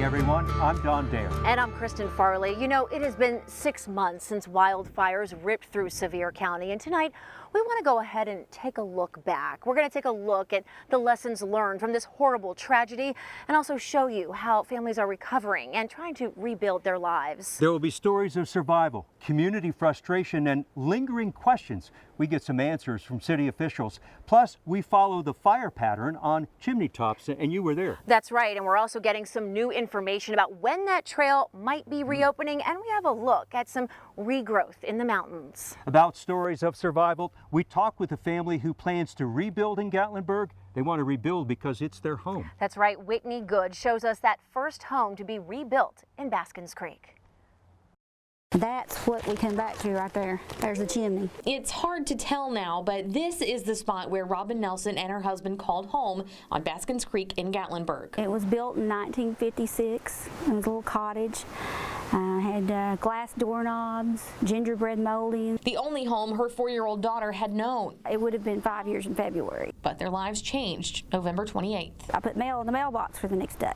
morning, everyone. I'm Don Dare. And I'm Kristen Farley. You know, it has been 6 months since wildfires ripped through Sevier County, and tonight we want to go ahead and take a look back. We're going to take a look at the lessons learned from this horrible tragedy and also show you how families are recovering and trying to rebuild their lives. There will be stories of survival, community frustration, and lingering questions. We get some answers from city officials. Plus, we follow the fire pattern on chimney tops, and you were there. That's right, and we're also getting some new information about when that trail might be reopening, and we have a look at some regrowth in the mountains. About stories of survival, we talk with a family who plans to rebuild in Gatlinburg. They want to rebuild because it's their home. That's right, Whitney Good shows us that first home to be rebuilt in Baskins Creek. That's what we come back to right there. There's the chimney. It's hard to tell now, but this is the spot where Robin Nelson and her husband called home on Baskins Creek in Gatlinburg. It was built in 1956. It was a little cottage. Had glass doorknobs, gingerbread molding. The only home her 4-year-old daughter had known. It would have been 5 years in February. But their lives changed November 28th. I put mail in the mailbox for the next day.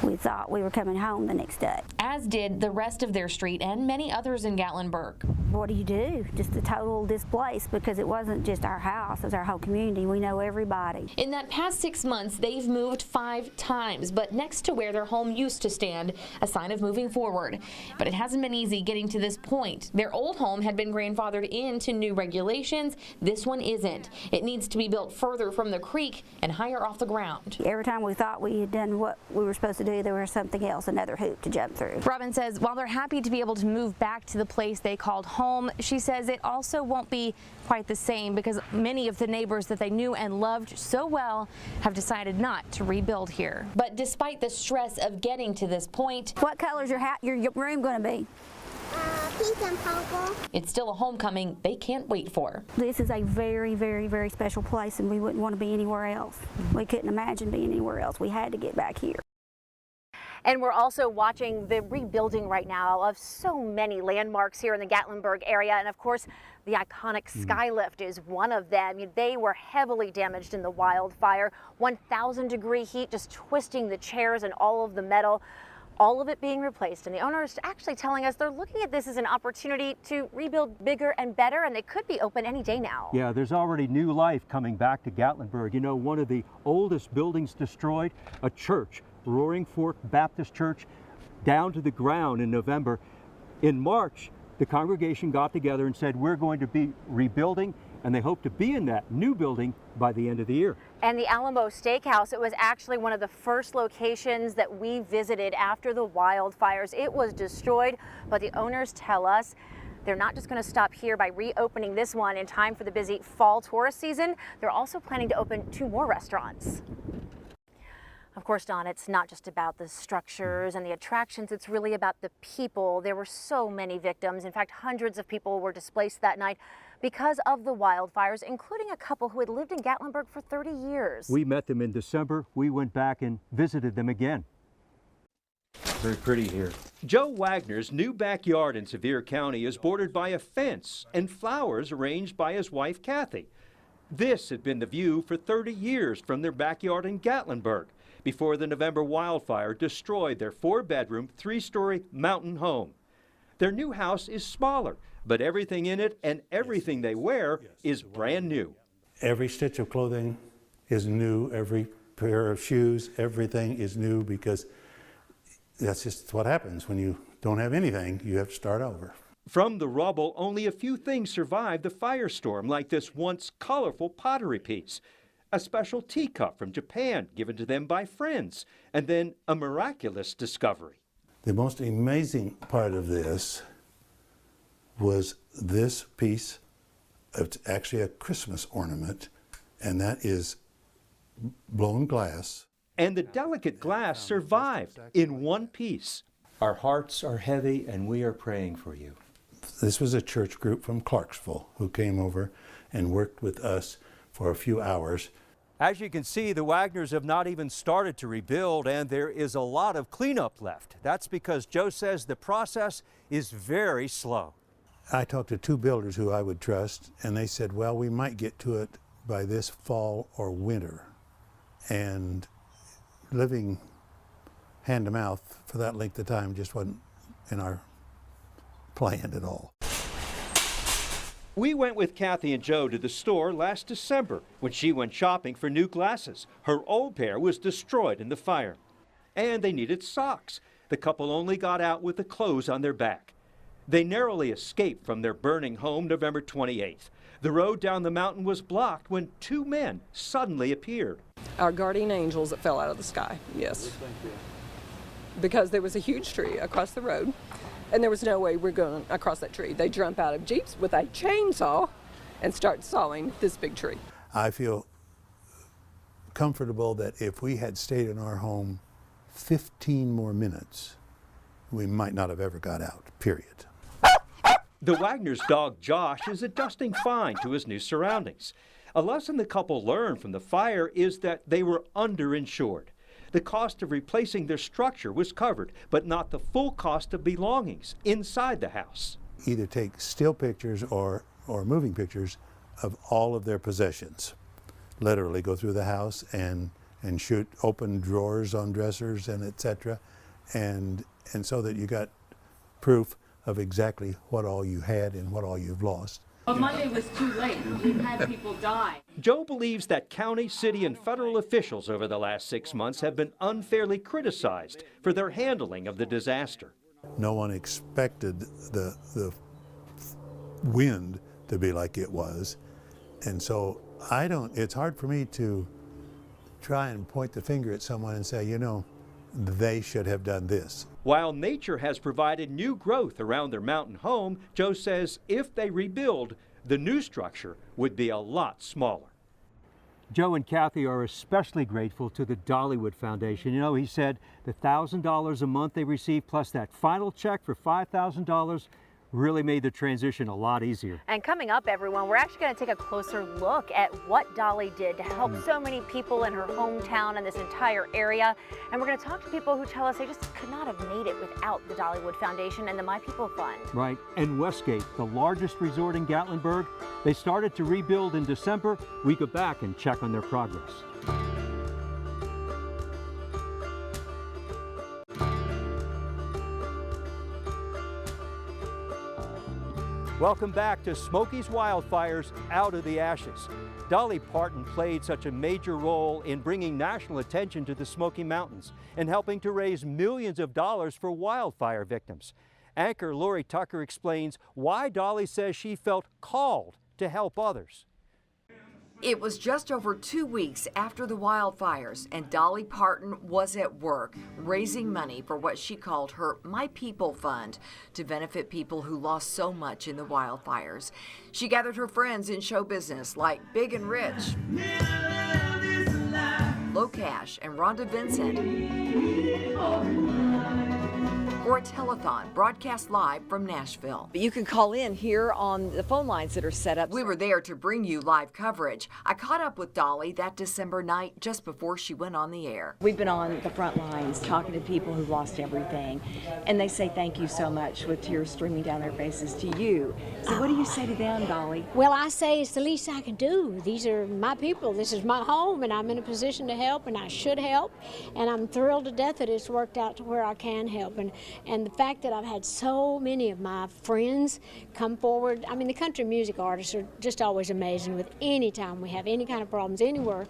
We thought we were coming home the next day. As did the rest of their street and many others in Gatlinburg. What do you do? Just a total displaced, because it wasn't just our house, it was our whole community. We know everybody. In that past 6 months, they've moved 5 times, but next to where their home used to stand, a sign of moving forward. But it hasn't been easy getting to this point. Their old home had been grandfathered into new regulations. This one isn't. It needs to be built further from the creek and higher off the ground. Every time we thought we had done what we were supposed to do, there was something else, another hoop to jump through. Robin says while they're happy to be able to move back to the place they called home, she says it also won't be quite the same because many of the neighbors that they knew and loved so well have decided not to rebuild here. But despite the stress of getting to this point, what color is your room going to be? Pink and purple. It's still a homecoming they can't wait for. This is a very, very, very special place, and we wouldn't want to be anywhere else. We couldn't imagine being anywhere else. We had to get back here. And we're also watching the rebuilding right now of so many landmarks here in the Gatlinburg area. And of course, the iconic skylift is one of them. I mean, they were heavily damaged in the wildfire. 1,000-degree heat just twisting the chairs and all of the metal. All of it being replaced, and the owner is actually telling us they're looking at this as an opportunity to rebuild bigger and better, and they could be open any day now. Yeah, there's already new life coming back to Gatlinburg. You know, one of the oldest buildings destroyed, a church, Roaring Fork Baptist Church, down to the ground in November. In March, the congregation got together and said, we're going to be rebuilding, and they hope to be in that new building by the end of the year. And the Alamo Steakhouse, it was actually one of the first locations that we visited after the wildfires. It was destroyed, but the owners tell us they're not just going to stop here by reopening this one in time for the busy fall tourist season. They're also planning to open 2 more restaurants. Of course, Don, it's not just about the structures and the attractions, it's really about the people. There were so many victims. In fact, hundreds of people were displaced that night because of the wildfires, including a couple who had lived in Gatlinburg for 30 years. We met them in December. We went back and visited them again. Very pretty here. Joe Wagner's new backyard in Sevier County is bordered by a fence and flowers arranged by his wife, Kathy. This had been the view for 30 years from their backyard in Gatlinburg, before the November wildfire destroyed their 4-bedroom, 3-story mountain home. Their new house is smaller, but everything in it and everything they wear is brand new. Every stitch of clothing is new, every pair of shoes, everything is new, because that's just what happens when you don't have anything. You have to start over. From the rubble, only a few things survived the firestorm, like this once colorful pottery piece, a special teacup from Japan given to them by friends, and then a miraculous discovery. The most amazing part of this was this piece. It's actually a Christmas ornament, and that is blown glass. And the delicate glass survived in one piece. Our hearts are heavy, and we are praying for you. This was a church group from Clarksville who came over and worked with us for a few hours. As you can see, the Wagners have not even started to rebuild, and there is a lot of cleanup left. That's because Joe says the process is very slow. I talked to 2 builders who I would trust, and they said, well, we might get to it by this fall or winter. And living hand to mouth for that length of time just wasn't in our plan at all. We went with Kathy and Joe to the store last December when she went shopping for new glasses. Her old pair was destroyed in the fire. And they needed socks. The couple only got out with the clothes on their back. They narrowly escaped from their burning home November 28th. The road down the mountain was blocked when two men suddenly appeared. Our guardian angels that fell out of the sky, yes. Because there was a huge tree across the road, and there was no way we're going across that tree. They jump out of Jeeps with a chainsaw and start sawing this big tree. I feel comfortable that if we had stayed in our home 15 more minutes, we might not have ever got out, period. The Wagner's dog Josh is adjusting fine to his new surroundings. A lesson the couple learned from the fire is that they were underinsured. The cost of replacing their structure was covered, but not the full cost of belongings inside the house. Either take still pictures or moving pictures of all of their possessions. Literally go through the house and shoot open drawers on dressers and etc. And so that you got proof of exactly what all you had and what all you've lost. But Monday was too late. We've had people die. Joe believes that county, city, and federal officials over the last 6 months have been unfairly criticized for their handling of the disaster. No one expected the wind to be like it was. And so it's hard for me to try and point the finger at someone and say, you know, they should have done this. While nature has provided new growth around their mountain home, Joe says if they rebuild, the new structure would be a lot smaller. Joe and Kathy are especially grateful to the Dollywood Foundation. You know, he said the $1,000 a month they received plus that final check for $5,000 really made the transition a lot easier. And coming up, everyone, we're actually going to take a closer look at what Dolly did to help so many people in her hometown and this entire area. And we're going to talk to people who tell us they just could not have made it without the Dollywood Foundation and the My People Fund. Right. And Westgate, the largest resort in Gatlinburg, they started to rebuild in December. We go back and check on their progress. Welcome back to Smokies Wildfires Out of the Ashes. Dolly Parton played such a major role in bringing national attention to the Smoky Mountains and helping to raise millions of dollars for wildfire victims. Anchor Lori Tucker explains why Dolly says she felt called to help others. It was just over 2 weeks after the wildfires, and Dolly Parton was at work raising money for what she called her My People Fund to benefit people who lost so much in the wildfires. She gathered her friends in show business like Big and Rich, Low Cash, and Rhonda Vincent for a telethon broadcast live from Nashville. But you can call in here on the phone lines that are set up. We were there to bring you live coverage. I caught up with Dolly that December night just before she went on the air. We've been on the front lines talking to people who lost everything, and they say thank you so much with tears streaming down their faces to you. So what do you say to them, Dolly? Well, I say it's the least I can do. These are my people. This is my home, and I'm in a position to help, and I should help, and I'm thrilled to death that it's worked out to where I can help. And the fact that I've had so many of my friends come forward, I mean, the country music artists are just always amazing. With any time we have any kind of problems anywhere,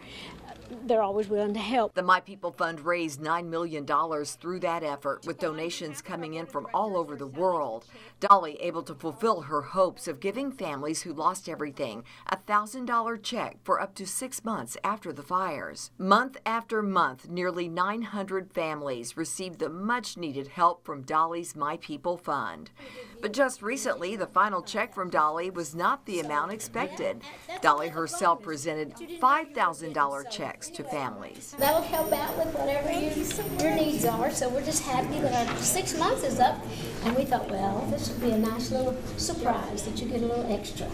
they're always willing to help. The My People Fund raised $9 million through that effort, with donations coming in from all over the world. Dolly able to fulfill her hopes of giving families who lost everything a $1,000 check for up to 6 months after the fires. Month after month, nearly 900 families received the much-needed help from Dolly's My People Fund. But just recently, the final check from Dolly was not the amount expected. Dolly herself presented $5,000 checks to families. That'll help out with whatever your needs are, so we're just happy that our 6 months is up, and we thought, well, this would be a nice little surprise that you get a little extra.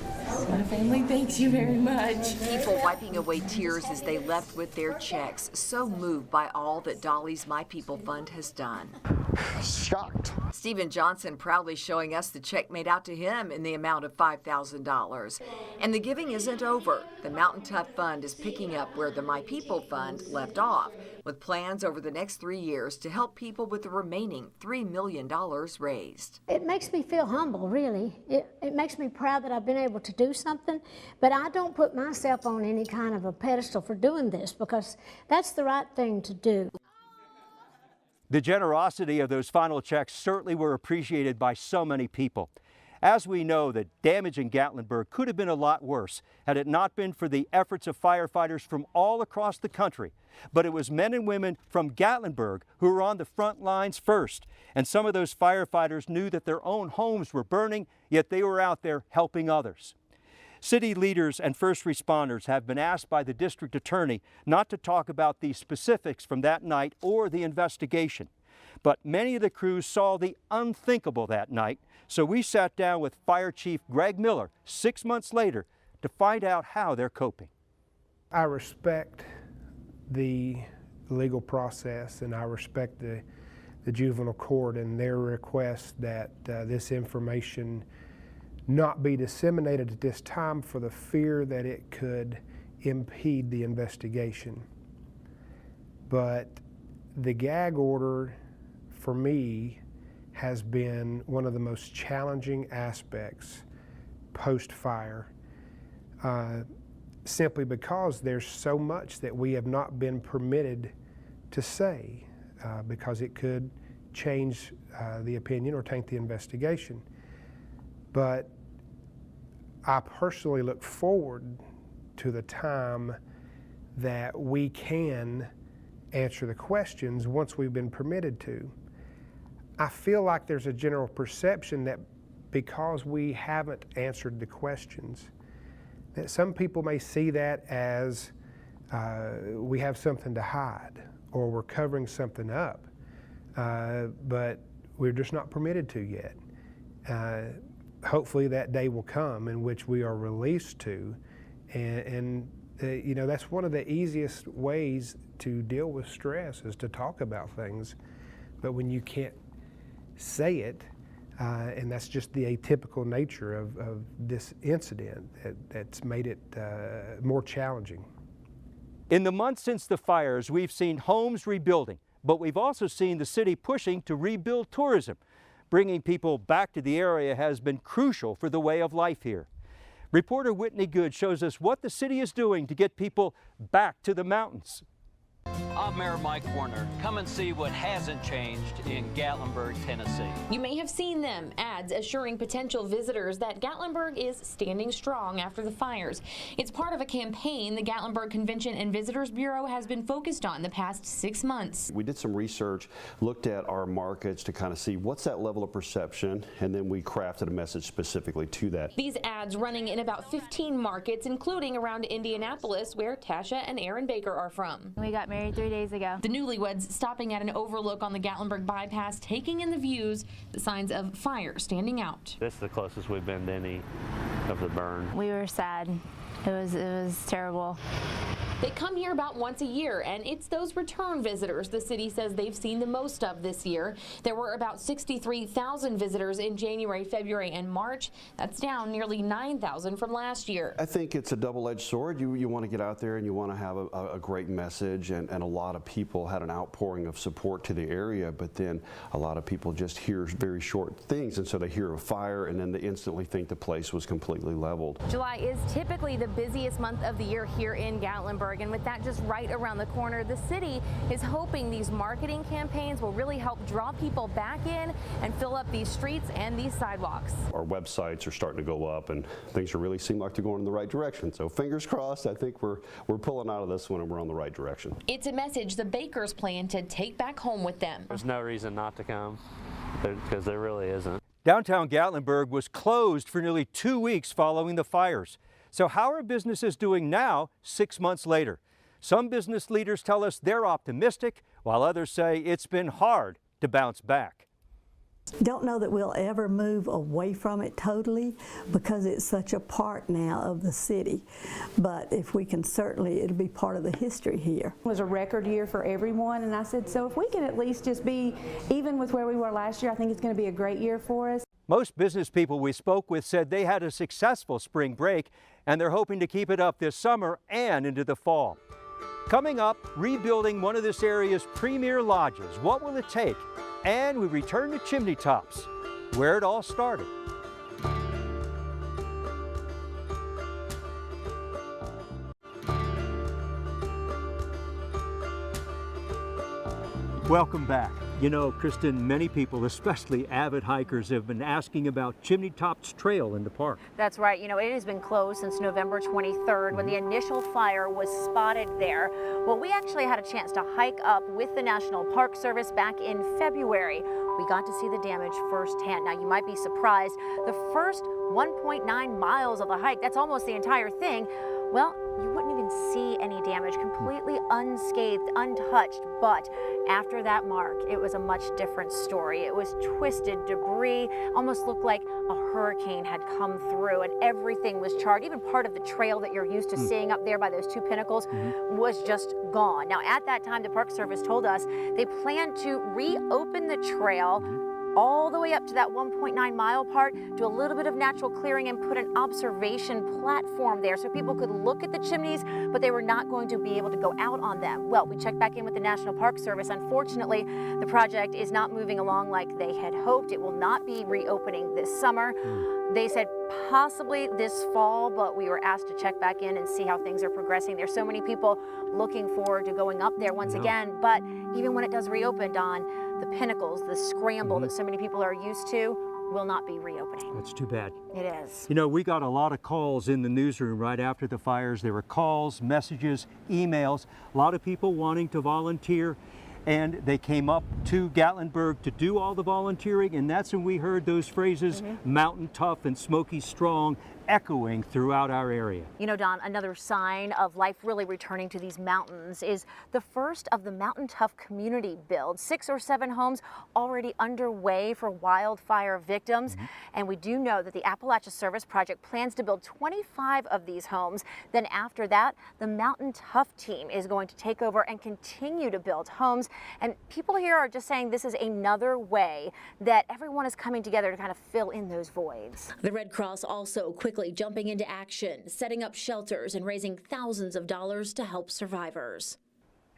My family thanks you very much. People wiping away tears as they left with their checks, so moved by all that Dolly's My People Fund has done. shocked. Stephen Johnson proudly showing us the check made out to him in the amount of $5,000. And the giving isn't over. The Mountain Tough Fund is picking up where the My People Fund left off, with plans over the next 3 years to help people with the remaining $3 million raised. It makes me feel humble, really. It makes me proud that I've been able to do something, but I don't put myself on any kind of a pedestal for doing this because that's the right thing to do. The generosity of those final checks certainly were appreciated by so many people. As we know, the damage in Gatlinburg could have been a lot worse had it not been for the efforts of firefighters from all across the country. But it was men and women from Gatlinburg who were on the front lines first. And some of those firefighters knew that their own homes were burning, yet they were out there helping others. City leaders and first responders have been asked by the district attorney not to talk about the specifics from that night or the investigation. But many of the crews saw the unthinkable that night, so we sat down with Fire Chief Greg Miller 6 months later to find out how they're coping. I respect the legal process and I respect the juvenile court and their request that this information not be disseminated at this time for the fear that it could impede the investigation. But the gag order for me has been one of the most challenging aspects post-fire, simply because there's so much that we have not been permitted to say because it could change the opinion or taint the investigation. But I personally look forward to the time that we can answer the questions once we've been permitted to. I feel like there's a general perception that because we haven't answered the questions, that some people may see that as we have something to hide or we're covering something up, but we're just not permitted to yet. Hopefully that day will come in which we are released to, and you know, that's one of the easiest ways to deal with stress is to talk about things. But when you can't say it, and that's just the atypical nature of this incident that's made it more challenging. In the months since the fires, we've seen homes rebuilding, but we've also seen the city pushing to rebuild tourism. Bringing people back to the area has been crucial for the way of life here. Reporter Whitney Good shows us what the city is doing to get people back to the mountains. I'm Mayor Mike Warner. Come and see what hasn't changed in Gatlinburg, Tennessee. You may have seen them, ads assuring potential visitors that Gatlinburg is standing strong after the fires. It's part of a campaign the Gatlinburg Convention and Visitors Bureau has been focused on the past 6 months. We did some research, looked at our markets to kind of see what's that level of perception, and then we crafted a message specifically to that. These ads running in about 15 markets, including around Indianapolis, where Tasha and Aaron Baker are from. We got married 3 days ago. The newlyweds stopping at an overlook on the Gatlinburg bypass, taking in the views, the signs of fire standing out. This is the closest we've been to any of the burn. We were sad. It was terrible. They come here about once a year, and it's those return visitors the city says they've seen the most of this year. There were about 63,000 visitors in January, February, and March. That's down nearly 9,000 from last year. I think it's a double-edged sword. You want to get out there and you want to have a great message, and a lot of people had an outpouring of support to the area, but then a lot of people just hear very short things, and so they hear a fire and then they instantly think the place was completely leveled. July is typically the busiest month of the year here in Gatlinburg, and with that just right around the corner, the city is hoping these marketing campaigns will really help draw people back in and fill up these streets and these sidewalks. Our websites are starting to go up and things really seem like they're going in the right direction. So fingers crossed, I think we're pulling out of this one and we're on the right direction. It's a message the Bakers plan to take back home with them. There's no reason not to come, because there really isn't. Downtown Gatlinburg was closed for nearly 2 weeks following the fires. So how are businesses doing now, 6 months later? Some business leaders tell us they're optimistic, while others say it's been hard to bounce back. Don't know that we'll ever move away from it totally because it's such a part now of the city. But if we can, certainly it'll be part of the history here. It was a record year for everyone, and I said, so if we can at least just be even with where we were last year, I think it's going to be a great year for us. Most business people we spoke with said they had a successful spring break, and they're hoping to keep it up this summer and into the fall. Coming up, rebuilding one of this area's premier lodges. What will it take? And we return to Chimney Tops, where it all started. Welcome back. You know, Kristen, many people, especially avid hikers, have been asking about Chimney Tops Trail in the park. That's right. You know, it has been closed since November 23rd when the initial fire was spotted there. Well, we actually had a chance to hike up with the National Park Service back in February. We got to see the damage firsthand. Now, you might be surprised. The first 1.9 miles of the hike, that's almost the entire thing, well, you wouldn't even see any damage, completely unscathed, untouched. But after that mark, it was a much different story. It was twisted debris, almost looked like a hurricane had come through, and everything was charred. Even part of the trail that you're used to seeing up there by those two pinnacles was just gone. Now, at that time, the Park Service told us they plan to reopen the trail all the way up to that 1.9 mile part, do a little bit of natural clearing and put an observation platform there so people could look at the chimneys, but they were not going to be able to go out on them. Well, we checked back in with the National Park Service. Unfortunately, the project is not moving along like they had hoped. It will not be reopening this summer. They said possibly this fall, but we were asked to check back in and see how things are progressing. There's so many people looking forward to going up there once again, but even when it does reopen, Don, the pinnacles, the scramble that so many people are used to will not be reopening. That's too bad. It is. You know, we got a lot of calls in the newsroom right after the fires. There were calls, messages, emails, a lot of people wanting to volunteer. And they came up to Gatlinburg to do all the volunteering, and that's when we heard those phrases, mountain tough and Smokies strong, echoing throughout our area. You know, Don, another sign of life really returning to these mountains is the first of the Mountain Tough community builds. 6 or 7 homes already underway for wildfire victims. And we do know that the Appalachia Service Project plans to build 25 of these homes. Then after that, the Mountain Tough team is going to take over and continue to build homes. And people here are just saying this is another way that everyone is coming together to kind of fill in those voids. The Red Cross also quickly jumping into action, setting up shelters and raising thousands of dollars to help survivors.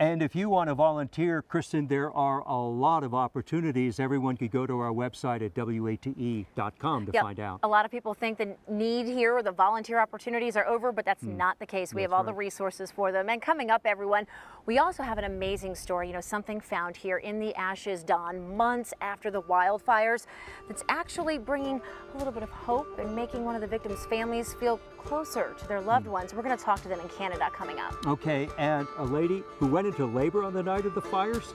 And if you want to volunteer, Kristen, there are a lot of opportunities. Everyone could go to our website at WATE.com to find out. A lot of people think the need here or the volunteer opportunities are over, but that's not the case. We have all the resources for them. And coming up, everyone, we also have an amazing story, you know, something found here in the ashes, Don, months after the wildfires, that's actually bringing a little bit of hope and making one of the victims' families feel closer to their loved ones. We're going to talk to them in Canada coming up. Okay, and a lady who went into labor on the night of the fires,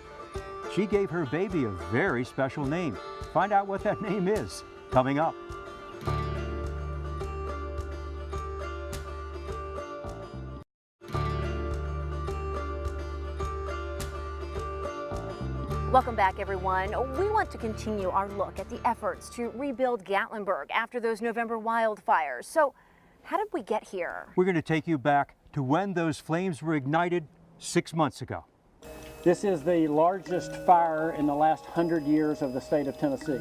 she gave her baby a very special name. Find out what that name is coming up. Welcome back, everyone. We want to continue our look at the efforts to rebuild Gatlinburg after those November wildfires. So, how did we get here? We're going to take you back to when those flames were ignited 6 months ago. This is the largest fire in the last 100 years of the state of Tennessee.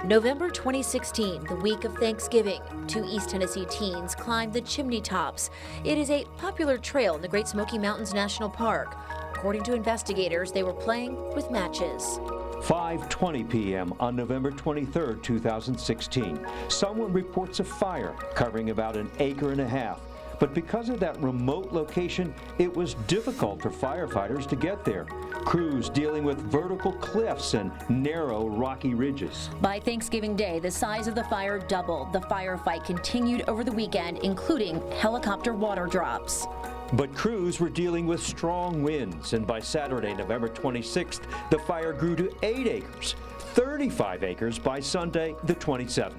November 2016, the week of Thanksgiving, 2 East Tennessee teens climbed the Chimney Tops. It is a popular trail in the Great Smoky Mountains National Park. According to investigators, they were playing with matches. 5:20 p.m. on November 23, 2016. Someone reports a fire covering about an acre and a half. But because of that remote location, it was difficult for firefighters to get there. Crews dealing with vertical cliffs and narrow, rocky ridges. By Thanksgiving Day, the size of the fire doubled. The firefight continued over the weekend, including helicopter water drops. But crews were dealing with strong winds, and by Saturday, November 26th, the fire grew to 8 acres, 35 acres by Sunday, the 27th.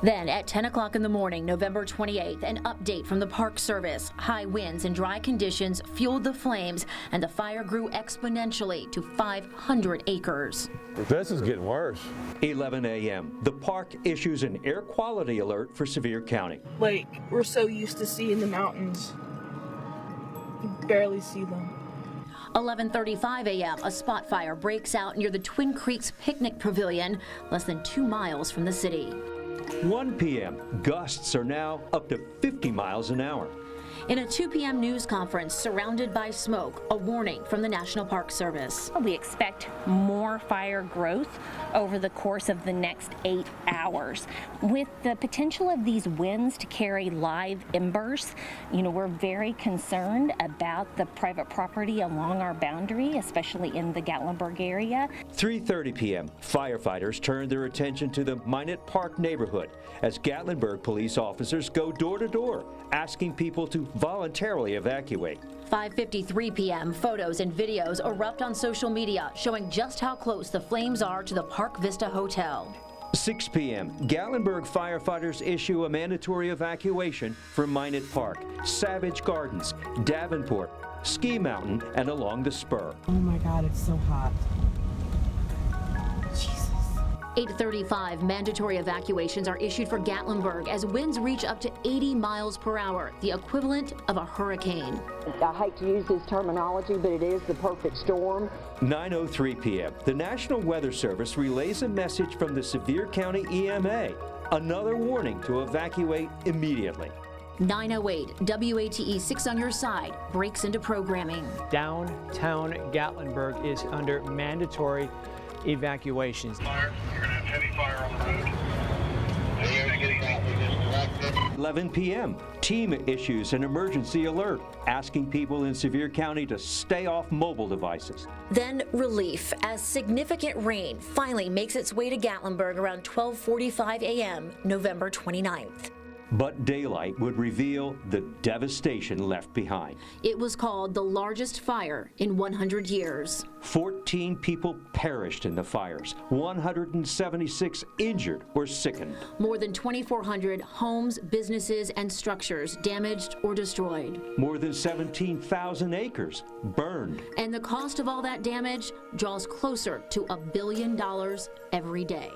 Then at 10 o'clock in the morning, November 28th, an update from the Park Service. High winds and dry conditions fueled the flames, and the fire grew exponentially to 500 acres. This is getting worse. 11 a.m. The park issues an air quality alert for Sevier County. Like, we're so used to seeing the mountains. You barely see them. 11:35 a.m., a spot fire breaks out near the Twin Creeks Picnic Pavilion, less than 2 miles from the city. 1 p.m., gusts are now up to 50 miles an hour. In a 2 p.m. news conference surrounded by smoke, a warning from the National Park Service. We expect more fire growth over the course of the next 8 hours. With the potential of these winds to carry live embers, we're very concerned about the private property along our boundary, especially in the Gatlinburg area. 3:30 p.m., firefighters turned their attention to the Minot Park neighborhood as Gatlinburg police officers go door to door, asking people to voluntarily evacuate. 5:53 p.m., photos and videos erupt on social media showing just how close the flames are to the Park Vista Hotel. 6 p.m., Gatlinburg firefighters issue a mandatory evacuation from Minot Park, Savage Gardens, Davenport, Ski Mountain, and along the spur. Oh my God, it's so hot. 8:35, mandatory evacuations are issued for Gatlinburg as winds reach up to 80 miles per hour, the equivalent of a hurricane. I hate to use this terminology, but it is the perfect storm. 9:03 p.m., the National Weather Service relays a message from the Sevier County EMA, another warning to evacuate immediately. 9:08, WATE 6 on Your Side breaks into programming. Downtown Gatlinburg is under mandatory evacuations. You're going to have heavy fire on the road. They're getting out. They just directed. 11 p.m., TEAM issues an emergency alert, asking people in Sevier County to stay off mobile devices. Then relief as significant rain finally makes its way to Gatlinburg around 12:45 a.m., November 29th. But daylight would reveal the devastation left behind. It was called the largest fire in 100 years. 14 people perished in the fires, 176 injured or sickened. More than 2,400 homes, businesses, and structures damaged or destroyed. More than 17,000 acres burned. And the cost of all that damage draws closer to $1 billion every day.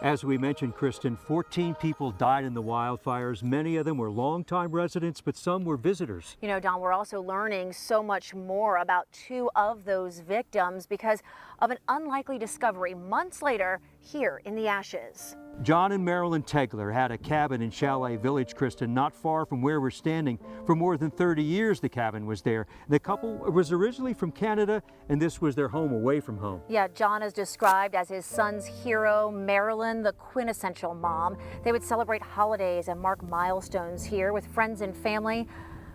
As we mentioned, Kristen, 14 people died in the wildfires. Many of them were longtime residents, but some were visitors. Don, we're also learning so much more about 2 of those victims because of an unlikely discovery months later here in the ashes. John and Marilyn Tegler had a cabin in Chalet Village, Kristen, not far from where we're standing. For more than 30 years, the cabin was there. The couple was originally from Canada, and this was their home away from home. Yeah, John is described as his son's hero, Marilyn, the quintessential mom. They would celebrate holidays and mark milestones here with friends and family.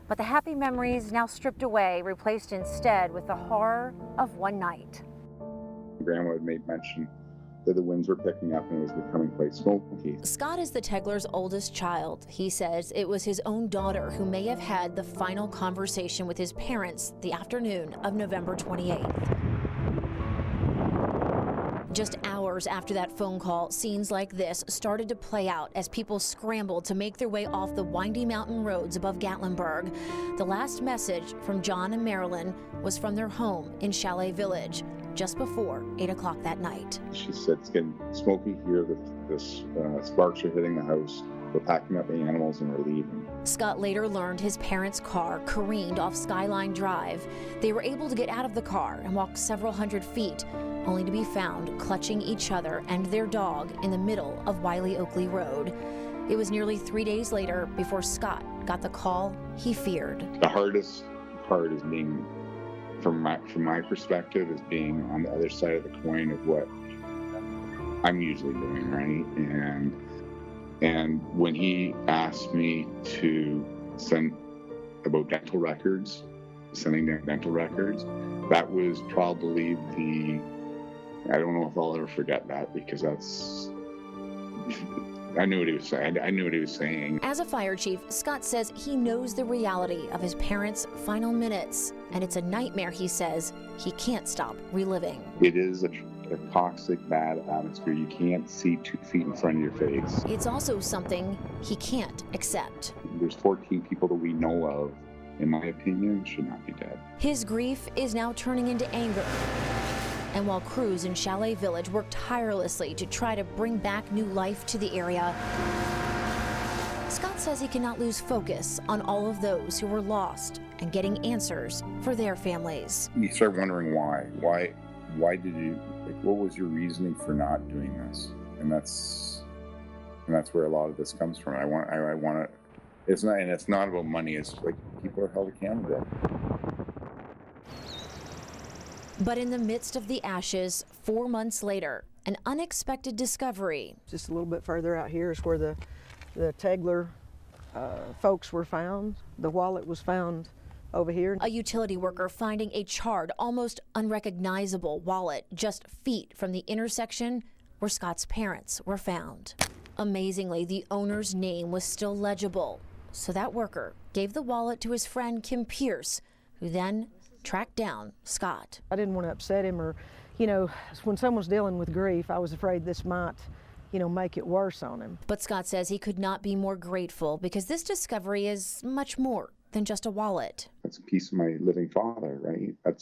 But the happy memories now stripped away, replaced instead with the horror of one night. Grandma had made mention that the winds were picking up and it was becoming quite smoky. Scott is the Teglers' oldest child. He says it was his own daughter who may have had the final conversation with his parents the afternoon of November 28th. Just hours after that phone call, scenes like this started to play out as people scrambled to make their way off the windy mountain roads above Gatlinburg. The last message from John and Marilyn was from their home in Chalet Village, just before 8 o'clock that night. She said, it's getting smoky here, the sparks are hitting the house, we're packing up the animals and we're leaving. Scott later learned his parents' car careened off Skyline Drive. They were able to get out of the car and walk several hundred feet, only to be found clutching each other and their dog in the middle of Wiley Oakley Road. It was nearly 3 days later before Scott got the call he feared. The hardest part is being, from my perspective, is being on the other side of the coin of what I'm usually doing, right? And when he asked me to send about dental records, sending down dental records, that was probably I don't know if I'll ever forget that, because I knew what he was saying. I knew what he was saying. As a fire chief, Scott says he knows the reality of his parents' final minutes, and it's a nightmare he says he can't stop reliving. It is a toxic, bad atmosphere. You can't see 2 feet in front of your face. It's also something he can't accept. There's 14 people that we know of, in my opinion, should not be dead. His grief is now turning into anger. And while crews in Chalet Village work tirelessly to try to bring back new life to the area, Scott says he cannot lose focus on all of those who were lost and getting answers for their families. You start wondering why. Why did you, like, what was your reasoning for not doing this? And that's where a lot of this comes from. I want to, it's not about money. It's like people are held accountable. But in the midst of the ashes, 4 months later, an unexpected discovery. Just a little bit further out here is where the Tegler folks were found. The wallet was found over here. A utility worker finding a charred, almost unrecognizable wallet just feet from the intersection where Scott's parents were found. Amazingly, the owner's name was still legible. So that worker gave the wallet to his friend Kim Pierce, who then tracked down Scott. I didn't want to upset him, or, when someone's dealing with grief, I was afraid this might, make it worse on him. But Scott says he could not be more grateful because this discovery is much more than just a wallet. That's a piece of my living father, right? That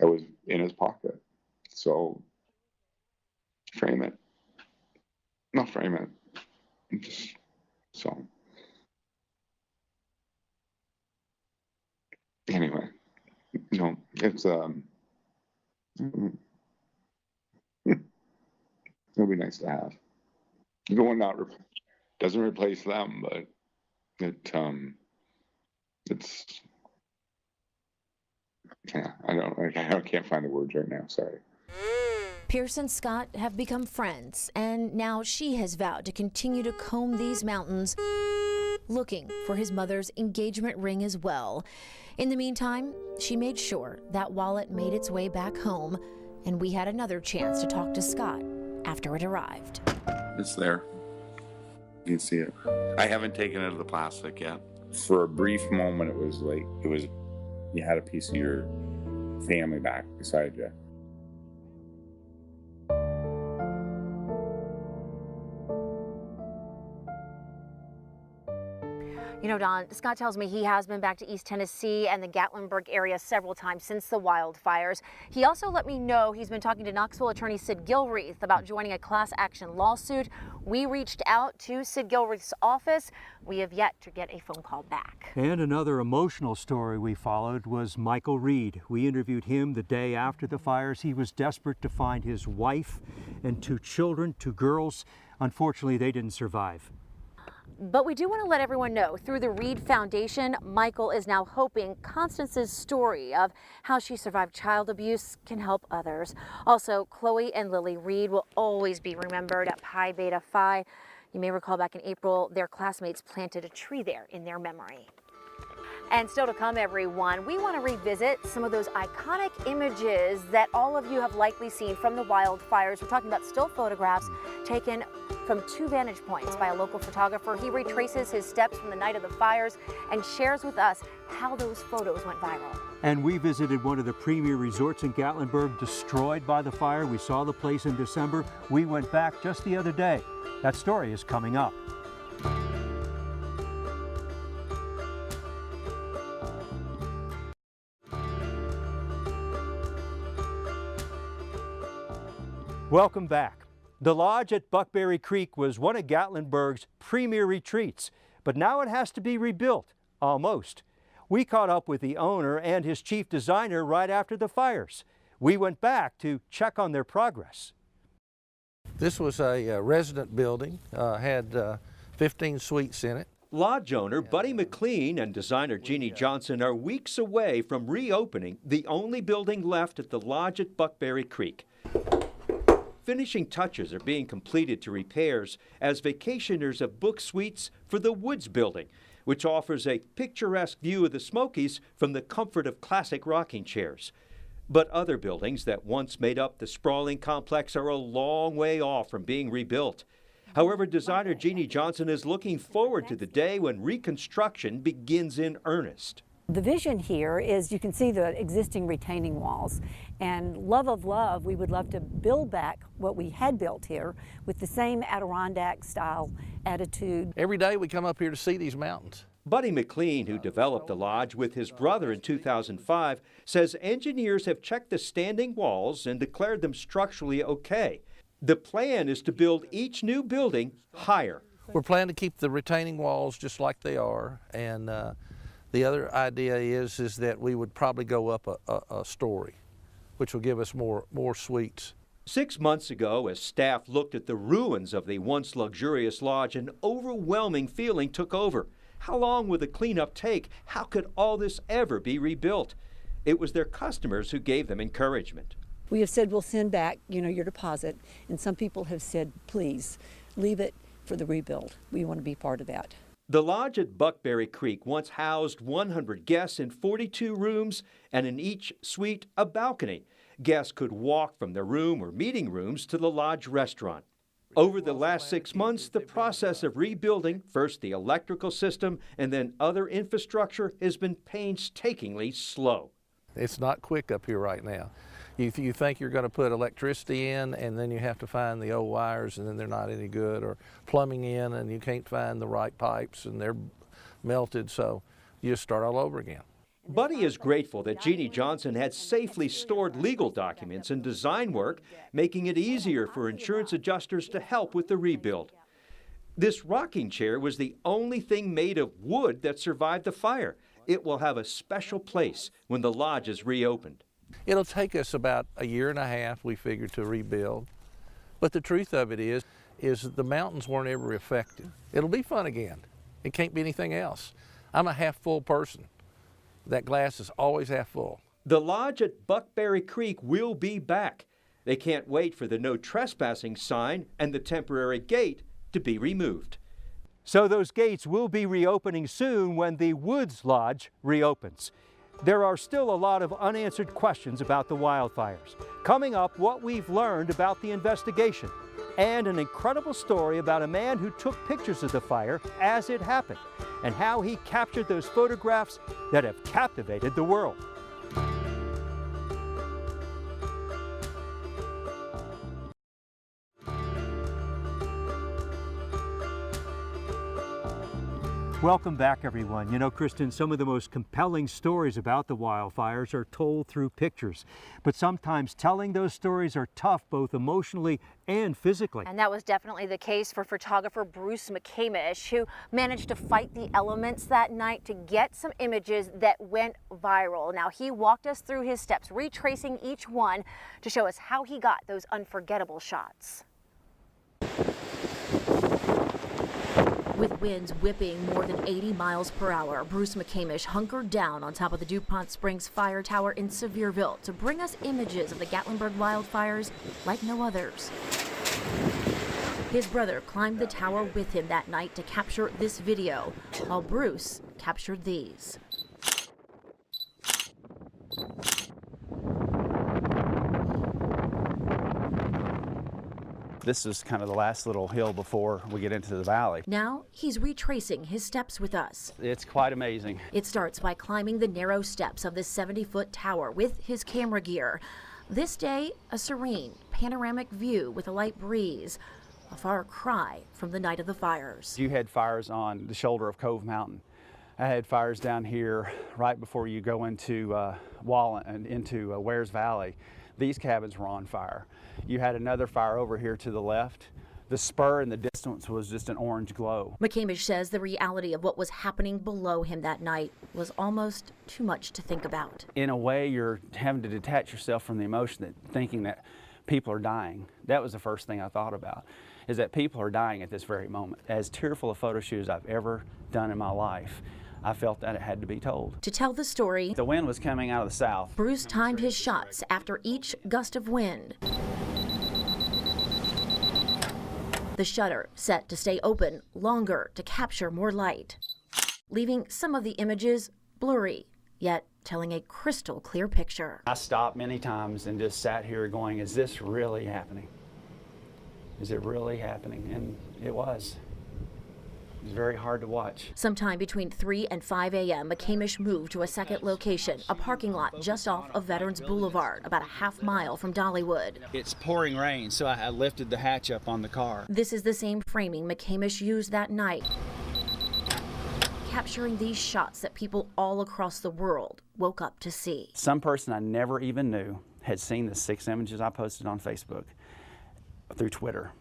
was in his pocket. So frame it. Not frame it. Just so. Anyway. It's it'll be nice to have. The one doesn't replace them, but it's I can't find the words right now. Sorry. Pierce and Scott have become friends, and now she has vowed to continue to comb these mountains, looking for his mother's engagement ring as well. In the meantime, she made sure that wallet made its way back home, and we had another chance to talk to Scott after it arrived. It's there. You can see it. I haven't taken it out of the plastic yet. For a brief moment, it was you had a piece of your family back beside you. Don, Scott tells me he has been back to East Tennessee and the Gatlinburg area several times since the wildfires. He also let me know he's been talking to Knoxville attorney Sid Gilreath about joining a class action lawsuit. We reached out to Sid Gilreath's office. We have yet to get a phone call back. And another emotional story we followed was Michael Reed. We interviewed him the day after the fires. He was desperate to find his wife and 2 children, 2 girls. Unfortunately, they didn't survive. But we do want to let everyone know, through the Reed Foundation, Michael is now hoping Constance's story of how she survived child abuse can help others. Also, Chloe and Lily Reed will always be remembered at Pi Beta Phi. You may recall back in April, their classmates planted a tree there in their memory. And still to come, everyone, we want to revisit some of those iconic images that all of you have likely seen from the wildfires. We're talking about still photographs taken from 2 vantage points by a local photographer. He retraces his steps from the night of the fires and shares with us how those photos went viral. And we visited one of the premier resorts in Gatlinburg destroyed by the fire. We saw the place in December. We went back just the other day. That story is coming up. Welcome back. The lodge at Buckberry Creek was one of Gatlinburg's premier retreats, but now it has to be rebuilt, almost. We caught up with the owner and his chief designer right after the fires. We went back to check on their progress. This was a resident building, had 15 suites in it. Lodge owner Buddy McLean and designer Jeannie Johnson are weeks away from reopening the only building left at the lodge at Buckberry Creek. Finishing touches are being completed to repairs as vacationers have booked suites for the Woods building, which offers a picturesque view of the Smokies from the comfort of classic rocking chairs. But other buildings that once made up the sprawling complex are a long way off from being rebuilt. However, designer Jeannie Johnson is looking forward to the day when reconstruction begins in earnest. The vision here is you can see the existing retaining walls, and love of love, we would love to build back what we had built here with the same Adirondack style attitude. Every day we come up here to see these mountains. Buddy McLean, who developed the lodge with his brother in 2005, says engineers have checked the standing walls and declared them structurally okay. The plan is to build each new building higher. We're planning to keep the retaining walls just like they are, and the other idea is that we would probably go up a story, which will give us more suites. 6 months ago, as staff looked at the ruins of the once luxurious lodge, an overwhelming feeling took over. How long would the cleanup take? How could all this ever be rebuilt? It was their customers who gave them encouragement. We have said we'll send back, your deposit, and some people have said, please, leave it for the rebuild. We want to be part of that. The lodge at Buckberry Creek once housed 100 guests in 42 rooms and in each suite a balcony. Guests could walk from their room or meeting rooms to the lodge restaurant. Over the last 6 months, the process of rebuilding, first the electrical system and then other infrastructure, has been painstakingly slow. It's not quick up here right now. You think you're going to put electricity in, and then you have to find the old wires, and then they're not any good, or plumbing in, and you can't find the right pipes, and they're melted, so you just start all over again. Buddy is grateful that Jeannie Johnson had safely stored legal documents and design work, making it easier for insurance adjusters to help with the rebuild. This rocking chair was the only thing made of wood that survived the fire. It will have a special place when the lodge is reopened. It'll take us about a year and a half, we figure, to rebuild. But the truth of it is that the mountains weren't ever affected. It'll be fun again. It can't be anything else. I'm a half full person. That glass is always half full. The lodge at Buckberry Creek will be back. They can't wait for the no trespassing sign and the temporary gate to be removed. So those gates will be reopening soon when the Woods Lodge reopens. There are still a lot of unanswered questions about the wildfires. Coming up, what we've learned about the investigation and an incredible story about a man who took pictures of the fire as it happened and how he captured those photographs that have captivated the world. Welcome back, everyone. You know, Kristen, some of the most compelling stories about the wildfires are told through pictures. But sometimes telling those stories are tough, both emotionally and physically. And that was definitely the case for photographer Bruce McCamish, who managed to fight the elements that night to get some images that went viral. Now, he walked us through his steps, retracing each one to show us how he got those unforgettable shots. With winds whipping more than 80 miles per hour, Bruce McCamish hunkered down on top of the DuPont Springs Fire Tower in Sevierville to bring us images of the Gatlinburg wildfires like no others. His brother climbed the tower with him that night to capture this video, while Bruce captured these. This is kind of the last little hill before we get into the valley. Now he's retracing his steps with us. It's quite amazing. It starts by climbing the narrow steps of this 70-foot tower with his camera gear. This day, a serene, panoramic view with a light breeze, a far cry from the night of the fires. You had fires on the shoulder of Cove Mountain. I had fires down here right before you go into Wallen and into Wares Valley. These cabins were on fire. You had another fire over here to the left. The spur in the distance was just an orange glow. McCamish says the reality of what was happening below him that night was almost too much to think about. In a way, you're having to detach yourself from the emotion, that thinking that people are dying. That was the first thing I thought about, is that people are dying at this very moment. As tearful a photo shoot as I've ever done in my life, I felt that it had to be told. To tell the story, the wind was coming out of the south. Bruce timed his shots after each gust of wind. The shutter set to stay open longer to capture more light, leaving some of the images blurry, yet telling a crystal clear picture. I stopped many times and just sat here going, is this really happening? Is it really happening? And it was. It was very hard to watch. Sometime between 3 and 5 a.m., McCamish moved to a second location, a parking lot just off of Veterans Boulevard, about a half-mile from Dollywood. It's pouring rain, so I lifted the hatch up on the car. This is the same framing McCamish used that night, capturing these shots that people all across the world woke up to see. Some person I never even knew had seen the 6 images I posted on Facebook through Twitter.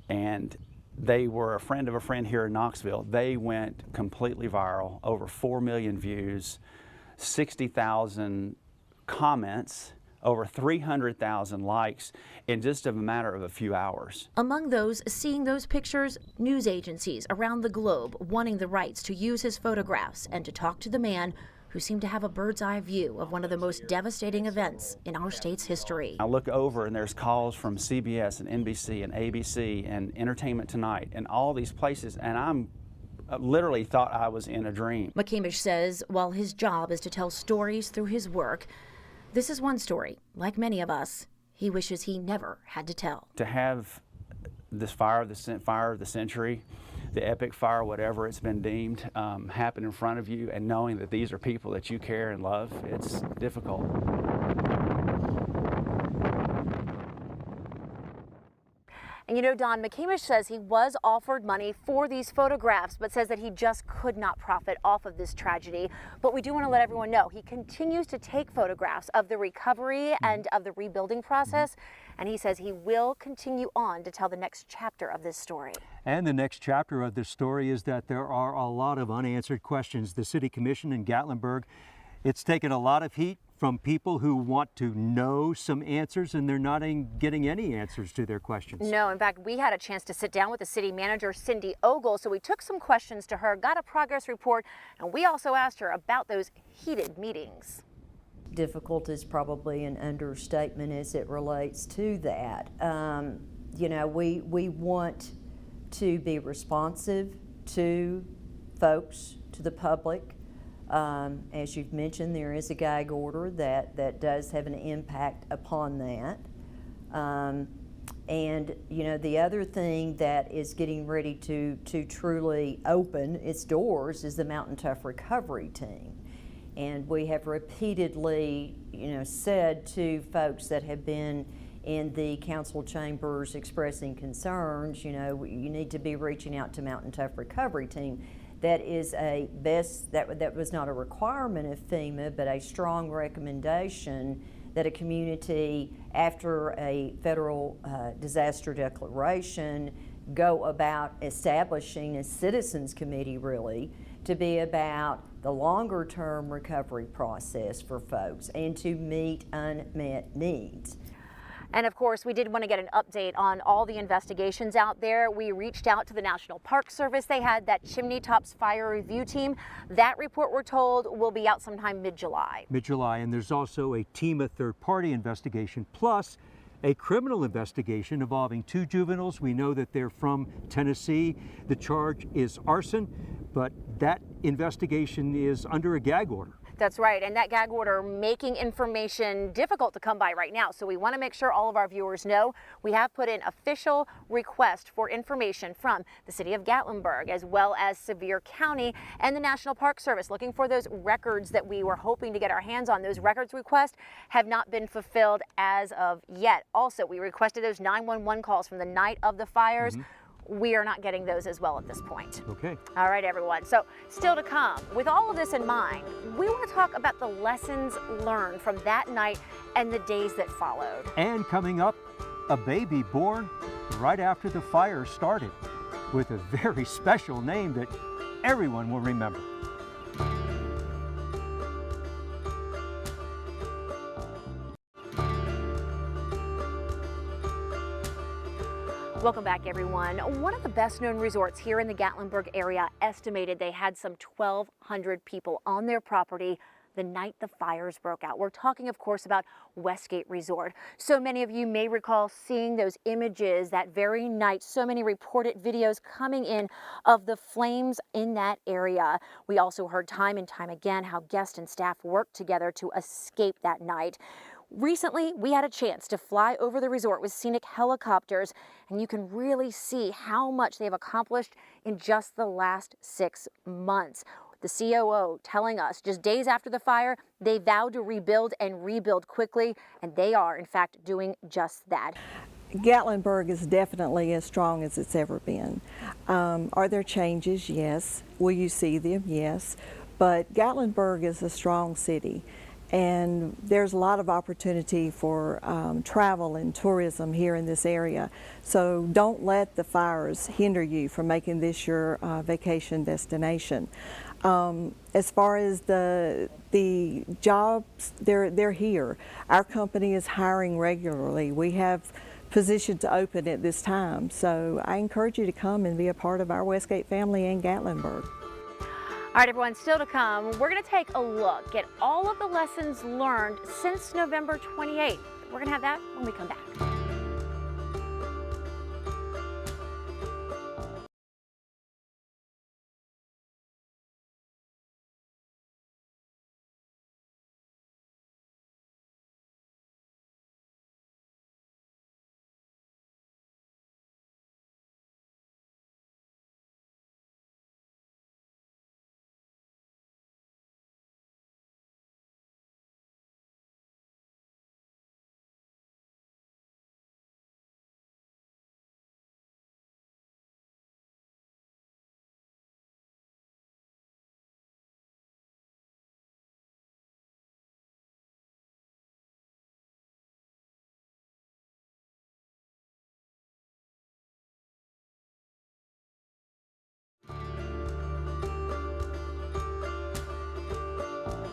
And they were a friend of a friend here in Knoxville. They went completely viral, over 4 million views, 60,000 comments, over 300,000 likes in just a matter of a few hours. Among those seeing those pictures, news agencies around the globe wanting the rights to use his photographs and to talk to the man who seemed to have a bird's eye view of one of the most devastating events in our state's history. I look over and there's calls from CBS and NBC and ABC and Entertainment Tonight and all these places, and I'm literally thought I was in a dream. McCamish says while his job is to tell stories through his work, this is one story, like many of us, he wishes he never had to tell. To have this fire of the century, the epic fire, whatever it's been deemed, happen in front of you, and knowing that these are people that you care and love, it's difficult. And you know, Don, McCamish says he was offered money for these photographs, but says that he just could not profit off of this tragedy. But we do want to let everyone know he continues to take photographs of the recovery and of the rebuilding process. And he says he will continue on to tell the next chapter of this story. And the next chapter of this story is that there are a lot of unanswered questions. The City Commission in Gatlinburg, it's taken a lot of heat from people who want to know some answers, and they're not getting any answers to their questions. No, in fact, we had a chance to sit down with the city manager, Cindy Ogle, so we took some questions to her, got a progress report, and we also asked her about those heated meetings. Difficult is probably an understatement as it relates to that. You know, we want to be responsive to folks, to the public. As you've mentioned, there is a gag order that does have an impact upon that. And you know, the other thing that is getting ready to truly open its doors is the Mountain Tough Recovery Team. And we have repeatedly, you know, said to folks that have been in the council chambers expressing concerns, you know, you need to be reaching out to Mountain Tough Recovery Team. That is that was not a requirement of FEMA, but a strong recommendation that a community, after a federal disaster declaration, go about establishing a citizens committee, really, to be about the longer term recovery process for folks and to meet unmet needs. And of course, we did want to get an update on all the investigations out there. We reached out to the National Park Service. They had that Chimney Tops Fire Review Team. That report, we're told, will be out sometime mid-July. Mid-July, and there's also a TEMA third-party investigation, plus a criminal investigation involving 2 juveniles. We know that they're from Tennessee. The charge is arson, but that investigation is under a gag order. That's right, and that gag order making information difficult to come by right now. So we want to make sure all of our viewers know we have put in official request for information from the city of Gatlinburg, as well as Sevier County and the National Park Service, looking for those records that we were hoping to get our hands on. Those records requests have not been fulfilled as of yet. Also, we requested those 911 calls from the night of the fires. We are not getting those as well at this point. Okay. All right, everyone. So still to come, with all of this in mind, we want to talk about the lessons learned from that night and the days that followed. And coming up, a baby born right after the fire started with a very special name that everyone will remember. Welcome back, everyone. One of the best known resorts here in the Gatlinburg area estimated they had some 1,200 people on their property the night the fires broke out. We're talking, of course, about Westgate Resort. So many of you may recall seeing those images that very night, so many reported videos coming in of the flames in that area. We also heard time and time again how guests and staff worked together to escape that night. Recently, we had a chance to fly over the resort with scenic helicopters, and you can really see how much they've accomplished in just the last 6 months. The COO telling us just days after the fire, they vowed to rebuild and rebuild quickly, and they are, in fact, doing just that. Gatlinburg is definitely as strong as it's ever been. Are there changes? Yes. Will you see them? Yes. But Gatlinburg is a strong city. And there's a lot of opportunity for travel and tourism here in this area. So don't let the fires hinder you from making this your vacation destination. As far as the jobs, they're here. Our company is hiring regularly. We have positions open at this time. So I encourage you to come and be a part of our Westgate family in Gatlinburg. All right, everyone, still to come, we're going to take a look at all of the lessons learned since November 28th. We're going to have that when we come back.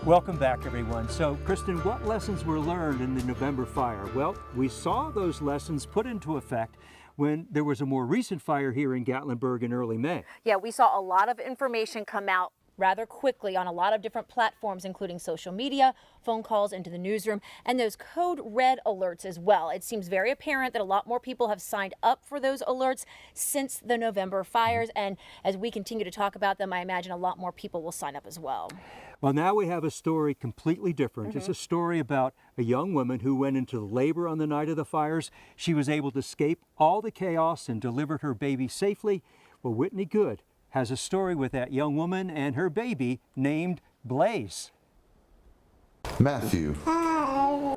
Welcome back, everyone. So, Kristen, what lessons were learned in the November fire? Well, we saw those lessons put into effect when there was a more recent fire here in Gatlinburg in early May. Yeah, we saw a lot of information come out rather quickly on a lot of different platforms, including social media, phone calls into the newsroom, and those code red alerts as well. It seems very apparent that a lot more people have signed up for those alerts since the November fires, and as we continue to talk about them, I imagine a lot more people will sign up as well. Well, now we have a story completely different. It's a story about a young woman who went into labor on the night of the fires. She was able to escape all the chaos and delivered her baby safely. Well, Whitney Good has a story with that young woman and her baby named Blaze. Matthew.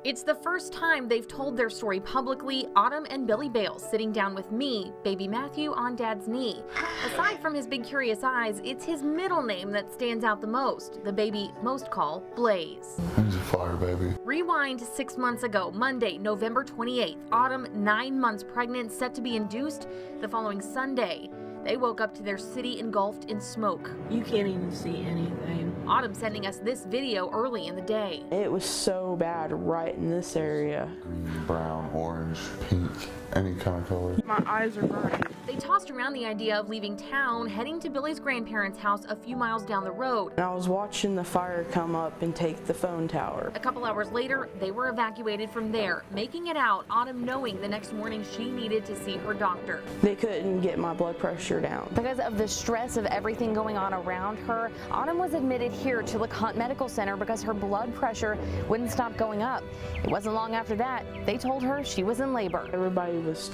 It's the first time they've told their story publicly. Autumn and Billy Bales sitting down with me, baby Matthew, on Dad's knee. Aside from his big curious eyes, it's his middle name that stands out the most. The baby most call Blaze. He's a fire baby. Rewind 6 months ago, Monday, November 28th. Autumn, 9 months pregnant, set to be induced the following Sunday. They woke up to their city engulfed in smoke. You can't even see anything. Autumn sending us this video early in the day. It was so bad right in this area. Green, brown, orange, pink, any kind of color. My eyes are burning. They tossed around the idea of leaving town, heading to Billy's grandparents' house a few miles down the road. And I was watching the fire come up and take the phone tower. A couple hours later, they were evacuated from there, making it out, Autumn knowing the next morning she needed to see her doctor. They couldn't get my blood pressure down. Because of the stress of everything going on around her, Autumn was admitted here to LeConte Medical Center because her blood pressure wouldn't stop going up. It wasn't long after that, they told her she was in labor. Everybody was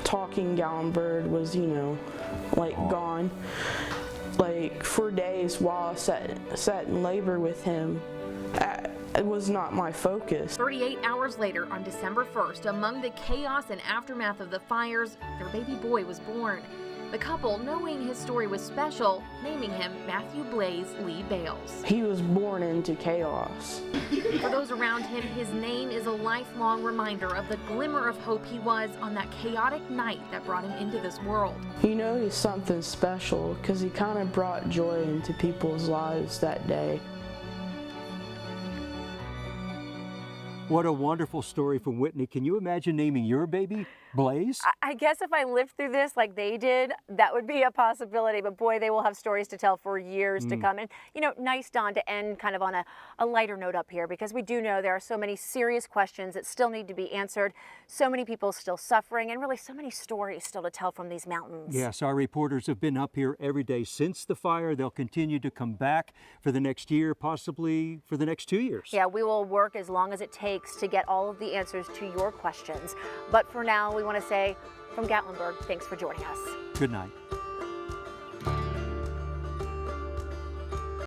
talking Gatlinburg was, like gone. Like for days while I sat in labor with him, it was not my focus. 38 hours later, on December 1st, among the chaos and aftermath of the fires, their baby boy was born. The couple, knowing his story was special, naming him Matthew Blaze Lee Bales. He was born into chaos. For those around him, his name is a lifelong reminder of the glimmer of hope he was on that chaotic night that brought him into this world. He's something special because he kind of brought joy into people's lives that day. What a wonderful story from Whitney. Can you imagine naming your baby Blaze? I guess if I lived through this like they did, that would be a possibility. But boy, they will have stories to tell for years to come. And, you know, nice, Don, to end kind of on a lighter note up here, because we do know there are so many serious questions that still need to be answered. So many people still suffering, and really so many stories still to tell from these mountains. Yes, our reporters have been up here every day since the fire. They'll continue to come back for the next year, possibly for the next 2 years. Yeah, we will work as long as it takes to get all of the answers to your questions. But for now, we want to say from Gatlinburg, thanks for joining us. Good night.